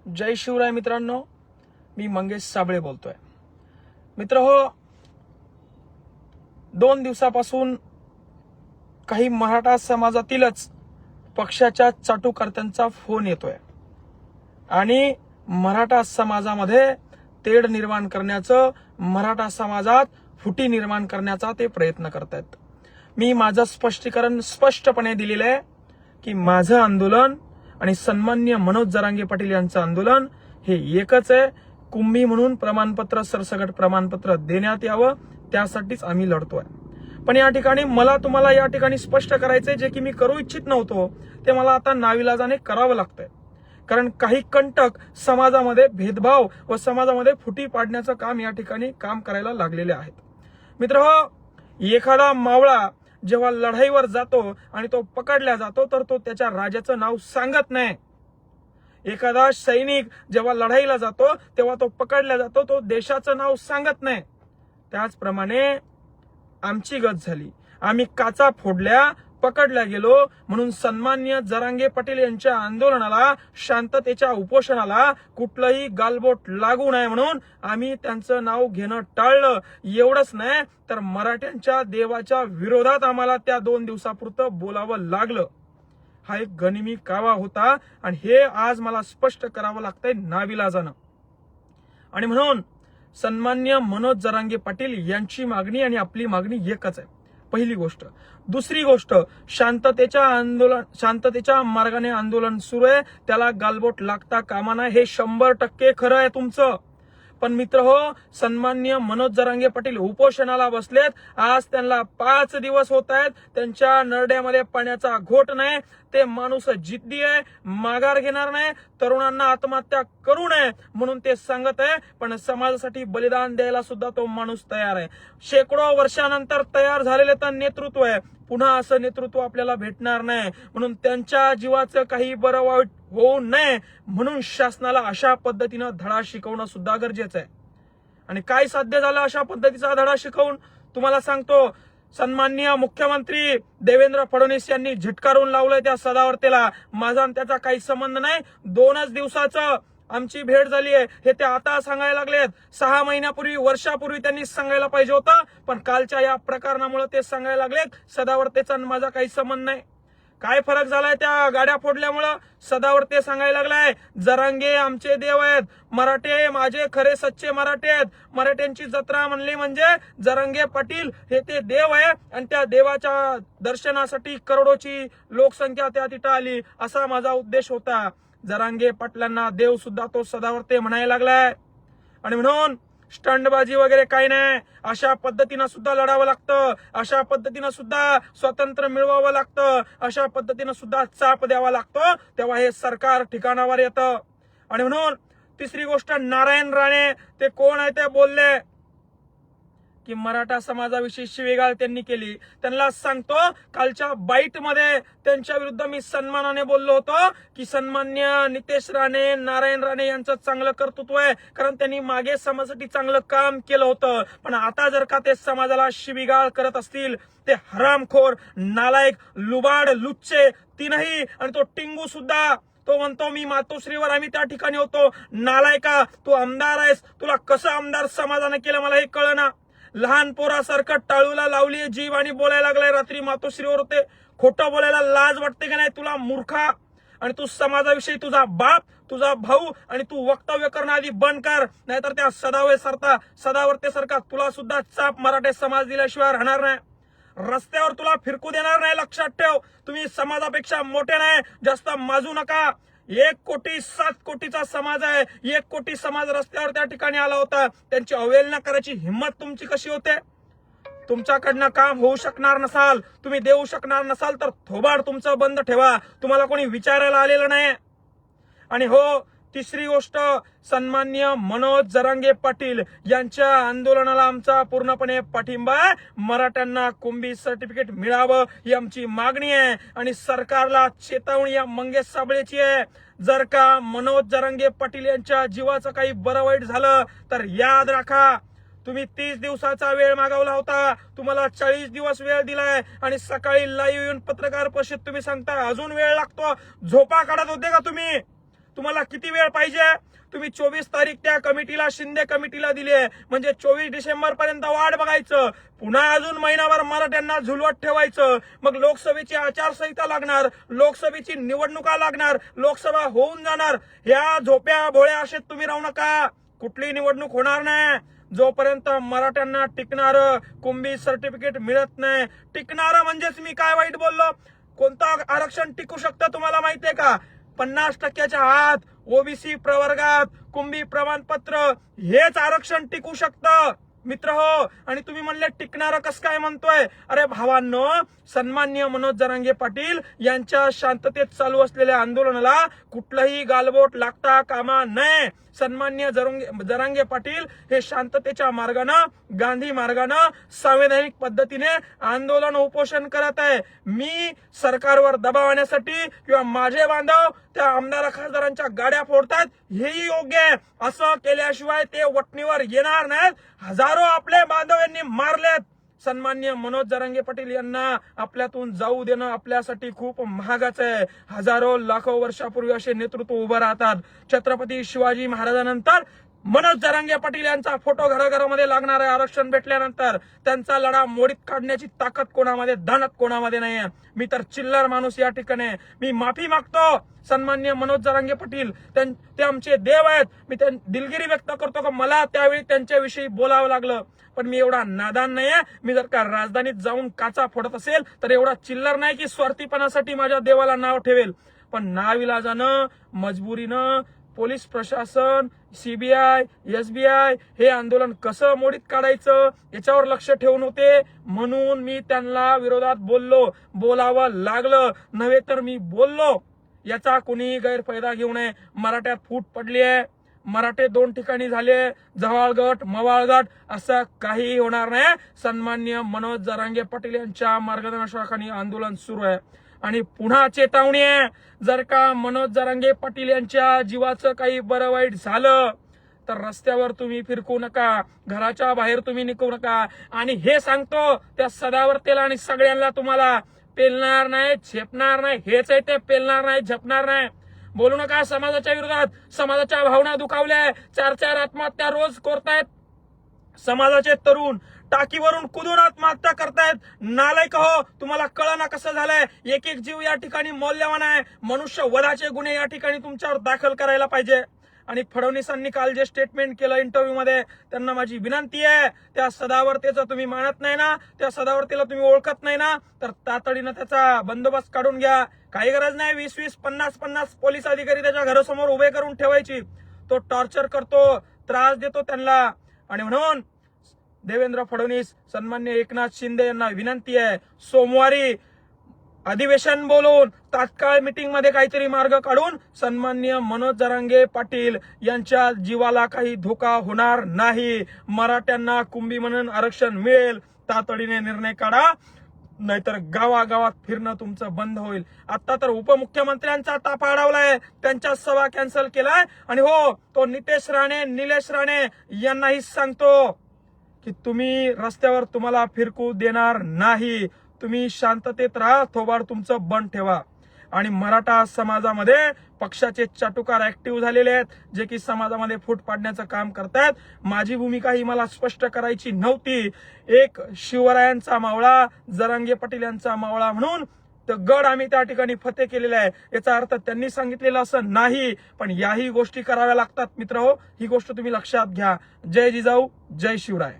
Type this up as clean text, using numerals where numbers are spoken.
जय शिवराय मित्रांनो, मी मंगेश साबळे बोलतोय। मित्र हो, 2 दिवसापासून काही मराठा समाजातीलच पक्षाच्या चाटुकर्त्यांचा फोन येतोय आणि मराठा समाजामध्ये तेढ निर्माण करण्याचं, मराठा समाजात फुटी निर्माण करण्याचा ते प्रयत्न करतायत। मी माझं स्पष्टीकरण स्पष्टपणे दिलेलं आहे की माझं आंदोलन आणि सन्माननीय मनोज जरांगे पाटील यांचं आंदोलन हे एकच आहे। कुंभी म्हणून प्रमाणपत्र, सरसकट प्रमाणपत्र देण्यात यावं, त्यासाठीच आम्ही लढतोय। पण या ठिकाणी मला तुम्हाला या ठिकाणी स्पष्ट करायचंय, जे की मी करू इच्छित नव्हतो ते मला आता नाविलाजाने करावं लागतंय। कारण काही कंटक समाजामध्ये भेदभाव व समाजामध्ये फुटी पाडण्याचं काम या ठिकाणी काम करायला लागलेले आहेत। मित्र हो, एखादा मावळा जेव्हा लढाईवर जातो आणि तो पकडला जातो तर तो त्याच्या राजाचं नाव सांगत नाही। एखादा सैनिक जेव्हा लढाईला जातो तेव्हा तो पकडला जातो, तो देशाचं नाव सांगत नाही। त्याचप्रमाणे आमची गत झाली, आम्ही काचा फोडल्या, पकडल्या गेलो, म्हणून सन्माननीय जरांगे पाटील यांच्या आंदोलनाला, शांततेच्या उपोषणाला कुठलंही गालबोट लागू नये म्हणून आम्ही त्यांचं नाव घेणं टाळलं। एवढंच नाही तर मराठ्यांच्या देवाच्या विरोधात आम्हाला त्या 2 दिवसापुरतं बोलावं लागलं। हा एक गनिमी कावा होता आणि हे आज मला स्पष्ट करावं लागतंय नाविलाजानं। आणि म्हणून सन्माननीय मनोज जरांगे पाटील यांची मागणी आणि आपली मागणी एकच आहे, पहिली गोष्ट। दुसरी गोष्ट, शांततेच्या मार्गाने आंदोलन सुरू आहे, त्याला गालबोट लागता कामा नये, हे 100% खरं आहे तुमचं। पण मित्र हो, सन्माननीय मनोज जरांगे पाटील उपोषणाला बसलेत, आज त्यांना 5 दिवस होत आहेत, त्यांच्या नरड्यामध्ये पाण्याचा घोट नाही। ते माणूस जिद्दी आहे, माघार घेणार नाही, तरुणांना आत्महत्या करू नये म्हणून ते सांगत आहे, पण समाजासाठी बलिदान द्यायला सुद्धा तो माणूस तयार आहे। शेकडो वर्षानंतर तयार झालेले तर नेतृत्व आहे, पुन्हा असं नेतृत्व आपल्याला भेटणार नाही, म्हणून त्यांच्या जीवाचं काही बरं वाईट होऊ नये म्हणून शासनाला अशा पद्धतीनं धडा शिकवणं सुद्धा गरजेचं आहे। आणि काय साध्य झालं अशा पद्धतीचा धडा शिकवून? तुम्हाला सांगतो, सन्माननीय मुख्यमंत्री देवेंद्र फडणवीस यांनी झिटकारून लावलंय त्या सदावर्तेला। माझा आणि त्याचा काही संबंध नाही, 2च दिवसाचं आमची भेट झाली आहे हे ते आता सांगायला लागलेत। 6 महिन्यापूर्वी, वर्षापूर्वी त्यांनी सांगायला पाहिजे होतं, पण कालच्या या प्रकरणामुळे ते सांगायला लागलेत सदावर्तेचा माझा काही संबंध नाही। काय फरक झालाय त्या गाड्या फोडल्यामुळं? सदावर्ते सांगायला लागलाय जरांगे आमचे देव आहेत, मराठे माझे खरे सच्चे मराठे आहेत, मराठ्यांची जत्रा म्हणली म्हणजे जरांगे पाटील हे ते देव आहे आणि त्या देवाच्या दर्शनासाठी करोडोची लोकसंख्या त्या तिथं आली, असा माझा उद्देश होता। जरांगे पाटलांना देव सुद्धा तो सदावर्ते म्हणायला लागलाय। आणि म्हणून स्टंटबाजी वगैरे काही नाही, अशा पद्धतीनं सुद्धा लढावं लागतं, अशा पद्धतीनं सुद्धा स्वातंत्र्य मिळवावं लागतं, अशा पद्धतीनं सुद्धा चाप द्यावा लागतो, तेव्हा हे सरकार ठिकाणावर येतं। आणि म्हणून तिसरी गोष्ट, नारायण राणे ते कोण आहे ते बोलले की मराठा समाजाविषयी शिवीगाळ त्यांनी केली। त्यांना सांगतो, कालच्या बाईटमध्ये त्यांच्या विरुद्ध मी सन्मानाने बोललो होतो की सन्मान्य नितेश राणे, नारायण राणे यांचं चांगलं कर्तृत्व आहे, कारण त्यांनी मागे समाजासाठी चांगलं काम केलं होतं। पण आता जर का ते समाजाला शिवीगाळ करत असतील, ते हरामखोर, नालायक, लुबाड, लुच्चे तीनही, आणि तो टिंगू सुद्धा, तो म्हणतो मी मातोश्रीवर आम्ही त्या ठिकाणी होतो, नालायका तू आमदार आहेस, तुला कसं आमदार समाजाने केलं मला हे कळना। लहान पोरासारखं टाळूला लावली जीभ आणि बोलायला लागलाय रात्री मातोश्रीवर होते। खोटं बोलायला लाज वाटते का नाही तुला मूर्खा? आणि तू समाजाविषयी तुझा बाप, तुझा भाऊ आणि तू वक्तव्य करणं आधी बंद कर, नाहीतर त्या सदावर्ते सारखा तुला सुद्धा चाप मराठे समाज दिल्याशिवाय राहणार नाही, रस्त्यावर तुला फिरकू देणार नाही। लक्षात ठेव, तुम्ही समाजापेक्षा मोठे नाही, जास्त माजू नका। 1,07 कोटीचा समाज आहे, 1 कोटी समाज रस्त्यावर त्या ठिकाणी आला होता, त्यांची अवहेलना करायची हिंमत तुमची कशी होते? तुमच्याकडनं काम होऊ शकणार नसाल, तुम्ही देऊ शकणार नसाल तर थोबाड तुमचं बंद ठेवा, तुम्हाला कोणी विचारायला आलेलं नाही। आणि हो, तिसरी गोष्ट, सन्माननीय मनोज जरांगे पाटील यांच्या आंदोलनाला आमचा पूर्णपणे पाठिंबा आहे। मराठ्यांना कुंभी सर्टिफिकेट मिळावं ही आमची मागणी आहे आणि सरकारला चेतावणी या मंगेश साबळेची आहे। जर का मनोज जरांगे पाटील यांच्या जीवाचं काही बरं वाईट झालं तर याद राखा, तुम्ही 30 दिवसाचा वेळ मागवला होता, तुम्हाला 40 दिवस वेळ दिलाय आणि सकाळी लाईव्ह येऊन पत्रकार परिषदेत तुम्ही सांगता अजून वेळ लागतो। झोपा काढत होते का तुम्ही? तुम्हाला किती वेळ पाहिजे? तुम्ही 24 तारीख त्या कमिटीला, शिंदे कमिटीला दिली आहे, म्हणजे 24 डिसेंबर पर्यंत वाट बघायचं. पुन्हा अजून महिनाभर मराठ्यांना झुलवत ठेवायचं. मग लोकसभेची आचारसंहिता लागणार, लोकसभेची निवडणुका लागणार, लोकसभा होऊन जाणार. ह्या झोप्या भोळ्या असेच तुम्ही राहू नका. कुठली निवडणूक होणार नाही जोपर्यंत मराठ्यांना टिकणारं कुंभी सर्टिफिकेट मिळत नाही. टिकणारं म्हणजेच मी काय वाईट बोललो? कोणतं आरक्षण टिकू शकतं तुम्हाला माहितीये का? 50% आत ओबीसी प्रवर्गात कुंभी प्रमाणपत्र हेच आरक्षण टिकू शकतं मित्र हो. आणि तुम्ही म्हणले टिकणारं कसं काय म्हणतोय? अरे भावांनो, सन्माननीय मनोज जरांगे पाटील यांच्या शांततेत चालू असलेल्या आंदोलनाला कुठलंही गालबोट लागता कामा नये. सन्माननीय जरांगे पाटील हे शांततेच्या मार्गानं, गांधी मार्गानं, संवैधानिक पद्धतीने आंदोलन उपोषण करत आहे. मी सरकारवर दबाव आणण्यासाठी किंवा माझे बांधव त्या आमदार खासदारांच्या गाड्या फोडतात हेही योग्य आहे. असं केल्याशिवाय ते वटणीवर येणार नाहीत. हजारो आपले बांधव यांनी मारलेत. सन्माननीय मनोज जरांगे पाटील यांना आपल्यातून जाऊ देणं आपल्यासाठी खूप महागाचं आहे. हजारो लाखो वर्षापूर्वी असे नेतृत्व उभं राहतात. छत्रपती शिवाजी महाराजांनंतर मनोज जरांगे पाटील यांचा फोटो घराघरामध्ये लागणार आहे. आरक्षण भेटल्यानंतर त्यांचा लढा मोडीत काढण्याची ताकद कोणामध्ये, दानत कोणामध्ये नाहीये. मी तर चिल्लर माणूस या ठिकाणी. मी माफी मागतो सन्माननीय मनोज जरांगे पाटील, ते आमचे देव आहेत. मी दिलगिरी व्यक्त करतो का मला त्यावेळी त्यांच्याविषयी बोलावं लागलं, पण मी एवढा नादान नाहीये. मी जर का राजधानीत जाऊन काचा फोडत असेल तर एवढा चिल्लर नाही की स्वार्थीपणासाठी माझ्या देवाला नाव ठेवेल. पण नाविलाजानं, मजबुरीनं पोलीस प्रशासन, सीबीआय, एसबीआय हे आंदोलन कसं मोडीत काढायचं याच्यावर लक्ष ठेवून होते. म्हणून मी त्यांना विरोधात बोलावं लागलं नव्हे तर मी बोललो. याचा कुणी गैरफायदा घेऊ नये. मराठ्यात फूट पडली आहे. मराठे 2 ठिकाणी झाले, जव्हाळगट, मवाळगट. असं काही होणार नाही. सन्माननीय मनोज जरांगे पाटील यांच्या मार्गदर्शनाखाली आंदोलन सुरू आहे. आणि पुन्हा चेतावणी आहे, जर का मनोज जरांगे पाटील यांच्या जीवाचं काही बरं वाईट झालं तर रस्त्यावर तुम्ही फिरकू नका, घराच्या बाहेर तुम्ही निघू नका. आणि हे सांगतो त्या सदावर्तेला आणि सगळ्यांना, तुम्हाला पेलणार नाही, झेपणार नाही. हेच आहे ते, पेलणार नाही, झेपणार नाही. बोलू नका समाजाच्या विरोधात. समाजाच्या भावना दुखावल्या. 4 आत्महत्या रोज करतायत समाजाचे तरुण. टाकीवरून कुदून आत्महत्या करतायत. नालायक हो, तुम्हाला कळना कसं झालंय? एक जीव या ठिकाणी मौल्यवान आहे. मनुष्य वधाचे गुन्हे या ठिकाणी तुमच्यावर दाखल करायला पाहिजे. आणि फडणवीसांनी काल जे स्टेटमेंट केलं इंटरव्ह्यू मध्ये, त्यांना माझी विनंती आहे, त्या सदावर्तेचं तुम्ही मानत नाही ना, त्या सदावर्तेला तुम्ही ओळखत नाही ना, तर तातडीनं त्याचा बंदोबस्त काढून घ्या. काही गरज नाही 20-20, 50-50 पोलीस अधिकारी त्याच्या घरासमोर उभे करून ठेवायची. तो टॉर्चर करतो, त्रास देतो त्यांना. आणि म्हणून देवेंद्र फडणवीस, सन्मान्य एकनाथ शिंदे यांना विनंती आहे, सोमवारी अधिवेशन बोलून तात्काळ मीटिंग मध्ये काहीतरी मार्ग काढून सन्माननीय मनोज जरांगे पाटील यांच्या जीवाला काही धोका होणार नाही. मराठ्यांना कुंभी म्हणून आरक्षण मिळेल. तातडीने निर्णय काढा, नाहीतर गावागावात फिरणं तुमचं बंद होईल. आता तर उपमुख्यमंत्र्यांचा ताफा अडवलाय, त्यांच्या सभा कॅन्सल केलाय. आणि हो, तो नितेश राणे, निलेश राणे यांनाही सांगतो की तुम्ही रस्त्यावर तुम्हाला फिरकू देणार नाही. तुम्ही शांततेत राहा, थोबाड तुमचं बंद ठेवा. आणि मराठा समाजामध्ये पक्षाचे चाटुकार ऍक्टिव्ह झालेले आहेत, जे की समाजामध्ये फूट पाडण्याचं काम करतायत. माझी भूमिका ही मला स्पष्ट करायची नव्हती. एक शिवरायांचा मावळा, जरांगे पाटील यांचा मावळा म्हणून तर गड आम्ही त्या ठिकाणी फते केलेला आहे. याचा अर्थ त्यांनी सांगितलेलं असं नाही, पण याही गोष्टी कराव्या लागतात मित्र हो. ही गोष्ट तुम्ही लक्षात घ्या. जय जिजाऊ, जय शिवराय.